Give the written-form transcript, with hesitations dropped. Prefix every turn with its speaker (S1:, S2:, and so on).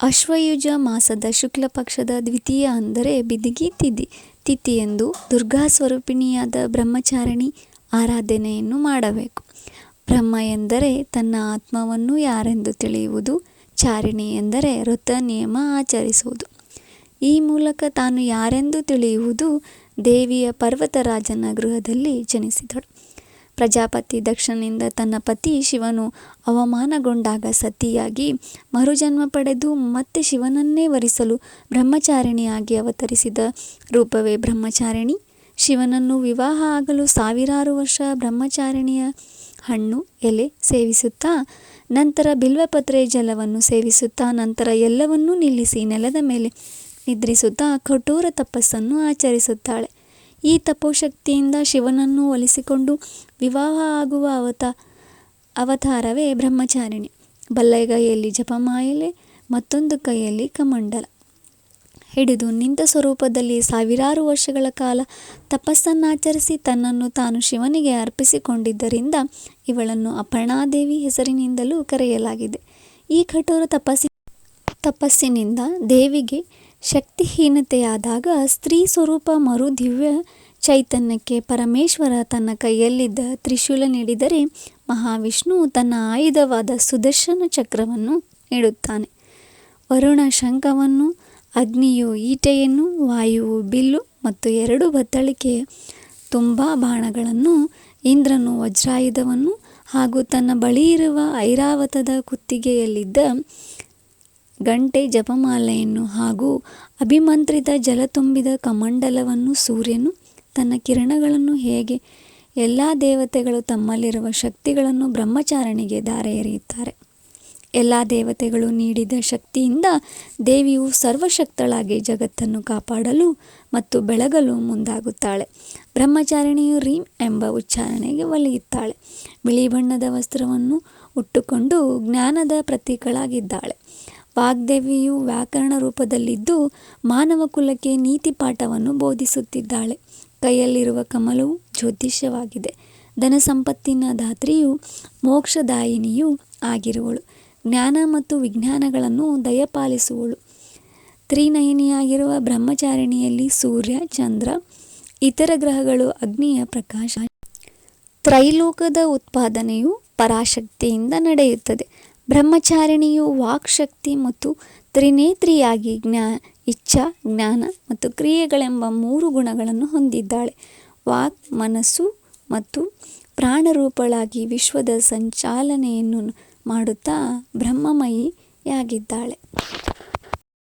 S1: ಅಶ್ವಯುಜ ಮಾಸದ ಶುಕ್ಲ ಪಕ್ಷದ ದ್ವಿತೀಯ ಅಂದರೆ ಬಿದಿಗಿ ತಿಥಿಯಂದು ದುರ್ಗಾ ಸ್ವರೂಪಿಣಿಯಾದ ಬ್ರಹ್ಮಚಾರಿಣಿ ಆರಾಧನೆಯನ್ನು ಮಾಡಬೇಕು. ಬ್ರಹ್ಮ ಎಂದರೆ ತನ್ನ ಆತ್ಮವನ್ನು ಯಾರೆಂದು ತಿಳಿಯುವುದು, ಚಾರಿಣಿ ಎಂದರೆ ವೃತ ನಿಯಮ ಆಚರಿಸುವುದು. ಈ ಮೂಲಕ ತಾನು ಯಾರೆಂದು ತಿಳಿಯುವುದು. ದೇವಿಯ ಪರ್ವತರಾಜನ ಗೃಹದಲ್ಲಿ ಜನಿಸಿದಳು. ಪ್ರಜಾಪತಿ ದಕ್ಷನಿಂದ ತನ್ನ ಪತಿ ಶಿವನು ಅವಮಾನಗೊಂಡಾಗ ಸತಿಯಾಗಿ ಮರುಜನ್ಮ ಪಡೆದು ಮತ್ತೆ ಶಿವನನ್ನೇ ವರಿಸಲು ಬ್ರಹ್ಮಚಾರಿಣಿಯಾಗಿ ಅವತರಿಸಿದ ರೂಪವೇ ಬ್ರಹ್ಮಚಾರಿಣಿ. ಶಿವನನ್ನು ವಿವಾಹ ಆಗಲು ಸಾವಿರಾರು ವರ್ಷ ಬ್ರಹ್ಮಚಾರಿಣಿಯ ಹಣ್ಣು ಎಲೆ ಸೇವಿಸುತ್ತಾ, ನಂತರ ಬಿಲ್ವಪತ್ರೆ ಜಲವನ್ನು ಸೇವಿಸುತ್ತಾ, ನಂತರ ಎಲ್ಲವನ್ನೂ ನಿಲ್ಲಿಸಿ ನೆಲದ ಮೇಲೆ ನಿದ್ರಿಸುತ್ತಾ ಕಠೋರ ತಪಸ್ಸನ್ನು ಆಚರಿಸುತ್ತಾಳೆ. ಈ ತಪೋಶಕ್ತಿಯಿಂದ ಶಿವನನ್ನು ಒಲಿಸಿಕೊಂಡು ವಿವಾಹ ಆಗುವ ಅವತಾರವೇ ಬ್ರಹ್ಮಚಾರಿಣಿ. ಬಲಗೈಯಲ್ಲಿ ಜಪಮಾಲೆ, ಮತ್ತೊಂದು ಕೈಯಲ್ಲಿ ಕಮಂಡಲ ಹಿಡಿದು ನಿಂತ ಸ್ವರೂಪದಲ್ಲಿ ಸಾವಿರಾರು ವರ್ಷಗಳ ಕಾಲ ತಪಸ್ಸನ್ನಾಚರಿಸಿ ತನ್ನನ್ನು ತಾನು ಶಿವನಿಗೆ ಅರ್ಪಿಸಿಕೊಂಡಿದ್ದರಿಂದ ಇವಳನ್ನು ಅಪರ್ಣಾದೇವಿ ಹೆಸರಿನಿಂದಲೂ ಕರೆಯಲಾಗಿದೆ. ಈ ಕಠೋರ ತಪಸ್ಸಿನಿಂದ ದೇವಿಗೆ ಶಕ್ತಿಹೀನತೆಯಾದಾಗ ಸ್ತ್ರೀ ಸ್ವರೂಪ ಮರು ದಿವ್ಯ ಚೈತನ್ಯಕ್ಕೆ ಪರಮೇಶ್ವರ ತನ್ನ ಕೈಯಲ್ಲಿದ್ದ ತ್ರಿಶೂಲ ನೀಡಿದರೆ, ಮಹಾವಿಷ್ಣು ತನ್ನ ಆಯುಧವಾದ ಸುದರ್ಶನ ಚಕ್ರವನ್ನು ನೀಡುತ್ತಾನೆ. ವರುಣ ಶಂಖವನ್ನು, ಅಗ್ನಿಯು ಈಟೆಯನ್ನು, ವಾಯುವು ಬಿಲ್ಲು ಮತ್ತು 2 ಬತ್ತಳಿಕೆಯ ತುಂಬ ಬಾಣಗಳನ್ನು, ಇಂದ್ರನು ವಜ್ರಾಯುಧವನ್ನು ಹಾಗೂ ತನ್ನ ಬಳಿಯಿರುವ ಐರಾವತದ ಕುತ್ತಿಗೆಯಲ್ಲಿದ್ದ ಗಂಟೆ ಜಪಮಾಲೆಯನ್ನು ಹಾಗೂ ಅಭಿಮಂತ್ರಿತ ಜಲ ತುಂಬಿದ ಕಮಂಡಲವನ್ನು, ಸೂರ್ಯನು ತನ್ನ ಕಿರಣಗಳನ್ನು, ಹೇಗೆ ಎಲ್ಲ ದೇವತೆಗಳು ತಮ್ಮಲ್ಲಿರುವ ಶಕ್ತಿಗಳನ್ನು ಬ್ರಹ್ಮಚಾರಿಣಿಗೆ ಧಾರೆ ಎರೆಯುತ್ತಾರೆ. ಎಲ್ಲ ದೇವತೆಗಳು ನೀಡಿದ ಶಕ್ತಿಯಿಂದ ದೇವಿಯು ಸರ್ವಶಕ್ತಳಾಗಿ ಜಗತ್ತನ್ನು ಕಾಪಾಡಲು ಮತ್ತು ಬೆಳಗಲು ಮುಂದಾಗುತ್ತಾಳೆ. ಬ್ರಹ್ಮಚಾರಿಣಿಯು ರೀಂ ಎಂಬ ಉಚ್ಚಾರಣೆಗೆ ಒಲಿಯುತ್ತಾಳೆ. ಬಿಳಿ ಬಣ್ಣದ ವಸ್ತ್ರವನ್ನು ಉಟ್ಟುಕೊಂಡು ಜ್ಞಾನದ ಪ್ರತೀಕಳಾಗಿದ್ದಾಳೆ. ವಾಗ್ದೇವಿಯು ವ್ಯಾಕರಣ ರೂಪದಲ್ಲಿದ್ದು ಮಾನವ ಕುಲಕ್ಕೆ ನೀತಿ ಪಾಠವನ್ನು ಬೋಧಿಸುತ್ತಿದ್ದಾಳೆ. ಕೈಯಲ್ಲಿರುವ ಕಮಲವು ಜ್ಯೋತಿಷ್ಯವಾಗಿದೆ. ಧನ ಸಂಪತ್ತಿನ ಧಾತ್ರಿಯೂ ಮೋಕ್ಷದಾಯಿನಿಯೂ ಆಗಿರುವಳು. ಜ್ಞಾನ ಮತ್ತು ವಿಜ್ಞಾನಗಳನ್ನು ದಯಪಾಲಿಸುವಳು. ತ್ರಿನಯನಿಯಾಗಿರುವ ಬ್ರಹ್ಮಚಾರಿಣಿಯಲ್ಲಿ ಸೂರ್ಯ, ಚಂದ್ರ, ಇತರ ಗ್ರಹಗಳು, ಅಗ್ನಿಯ ಪ್ರಕಾಶ, ತ್ರೈಲೋಕದ ಉತ್ಪಾದನೆಯು ಪರಾಶಕ್ತಿಯಿಂದ ನಡೆಯುತ್ತದೆ. ಬ್ರಹ್ಮಚಾರಿಣಿಯು ವಾಕ್ಶಕ್ತಿ ಮತ್ತು ತ್ರಿನೇತ್ರಿಯಾಗಿ ಇಚ್ಛಾ, ಜ್ಞಾನ ಮತ್ತು ಕ್ರಿಯೆಗಳೆಂಬ 3 ಗುಣಗಳನ್ನು ಹೊಂದಿದ್ದಾಳೆ. ವಾಕ್, ಮನಸ್ಸು ಮತ್ತು ಪ್ರಾಣರೂಪಳಾಗಿ ವಿಶ್ವದ ಸಂಚಾಲನೆಯನ್ನು ಮಾಡುತ್ತಾ ಬ್ರಹ್ಮಮಯಿಯಾಗಿದ್ದಾಳೆ.